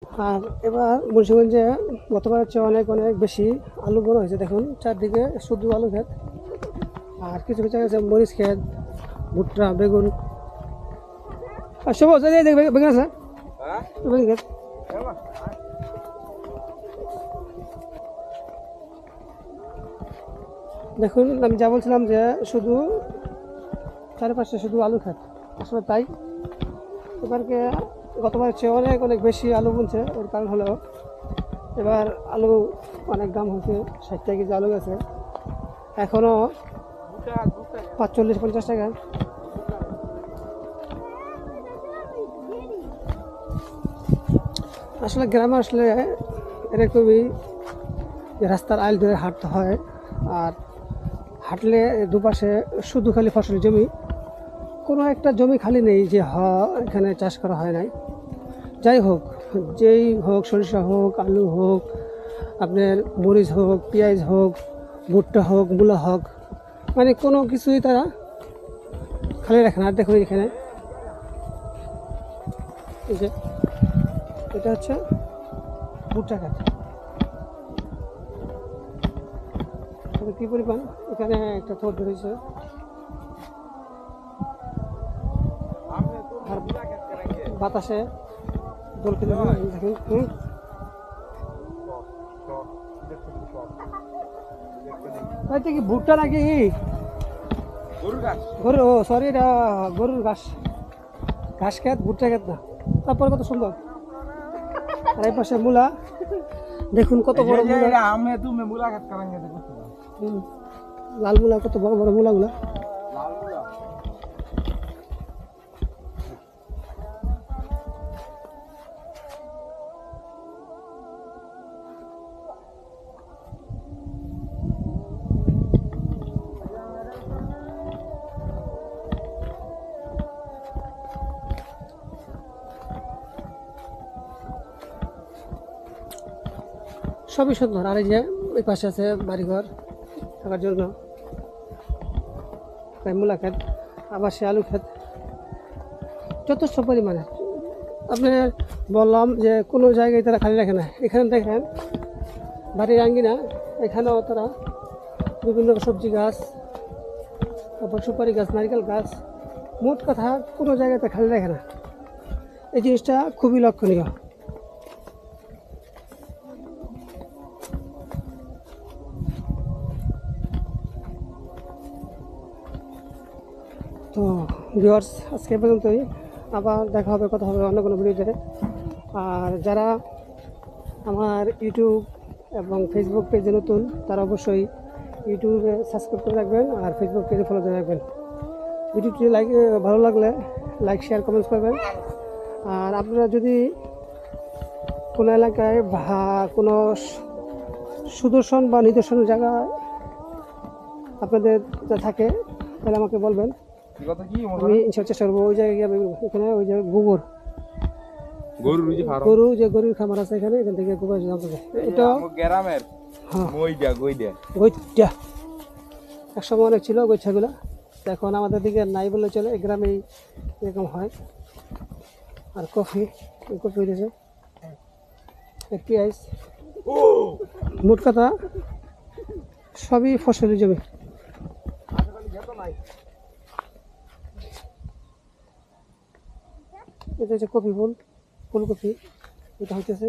আর এবার মুন্সিগঞ্জে গতবারের চেয়ে অনেক অনেক বেশি আলু বড় হয়েছে। দেখুন চারদিকে শুধু আলু ক্ষেত, আর কিছু কিছু আছে মরিচ ক্ষেত, ভুট্টা, বেগুন। আর সবুজ এই যে বেগুন আছে, বেগুন ক্ষেত। দেখুন আমি যা বলছিলাম যে শুধু চারপাশে শুধু আলু ক্ষেত, আসলে তাই। এবারকে গতবারের চেয়ে অনেক অনেক বেশি আলু বুনছে। এর কারণ হলো এবার আলু অনেক দাম হয়েছে, 60 টাকা কেজি আলু গেছে, এখনও 45-50 টাকা। আসলে গ্রামে আসলে এরকমই, রাস্তার আইল ধরে হাঁটতে হয়, আর হাঁটলে দুপাশে শুধু খালি ফসলের জমি, কোনো একটা জমি খালি নেই যে এখানে চাষ করা হয় নাই। যাই হোক, যেই হোক, সরিষা হোক, আলু হোক, আপনার মরিচ হোক, পেঁয়াজ হোক, ভুট্টা হোক, মূলা হোক, মানে কোনো কিছুই তারা খালি রাখে না। আর দেখুন এখানে এই যে এটা হচ্ছে ভুট্টা ক্ষেত, কী পরিমাণ এখানে একটা থোট ধরেছে। আর বাতাসে দোল খেতে দেখুন। এটা কি ভুট্টা নাকি গরু? ও সরি, এটা গরুর ঘাস, ঘাস ক্ষেত, ভুট্টা ক্ষেত না। তারপরে কত সুন্দর। আর এই পাশে মূলা, দেখুন কত বড় মূলা। লাল মূলা, কত বড় বড় মূলাগুলা। সবই সুন্দর। আর এই যে ওই পাশে আছে বাড়িঘর থাকার জন্য, মূলা ক্ষেত, আবার সে আলু ক্ষেত যথেষ্ট পরিমাণে। আপনি বললাম যে কোনো জায়গায় তারা খালি রাখে না। এখানে দেখেন বাড়ির আঙ্গিনা, এখানেও তারা বিভিন্ন সবজি গাছ, তারপর সুপারি গাছ, নারকেল গাছ, মোট কথা কোনো জায়গাতে খালি রাখে না। এই জিনিসটা খুবই লক্ষণীয়। তো ভিউয়ার্স, আজকে পর্যন্তই। আবার দেখা হবে, কথা হবে অন্য কোনো ভিডিওতে। আর যারা আমার ইউটিউব এবং ফেসবুক পেজে নতুন, তারা অবশ্যই ইউটিউবে সাবস্ক্রাইব করে রাখবেন আর ফেসবুক পেজে ফলো করে রাখবেন। ভিডিওটি ভালো লাগলে লাইক, শেয়ার, কমেন্টস করবেন। আর আপনারা যদি কোনো এলাকায় বা কোনো সুদর্শন বা নিদর্শন জায়গা আপনাদের থাকে, তাহলে আমাকে বলবেন, আমি চেষ্টা করবো ওই জায়গায় গিয়ে। এখানে ওই যে গরুর খামার আছে, এখান থেকে গোবর জানতে হবে। এটা গ্রামের গইটা একসময় অনেক ছিল গইছাগুলা, এখন আমাদের দিকে নাই বললে চলে। এই গ্রামেই এরকম হয়। আর কফি হইতেছে, পেঁয়াজ, মোট কথা সবই ফসলের জমি। এটা হচ্ছে কপি ফুলকপি, এটা হইতেছে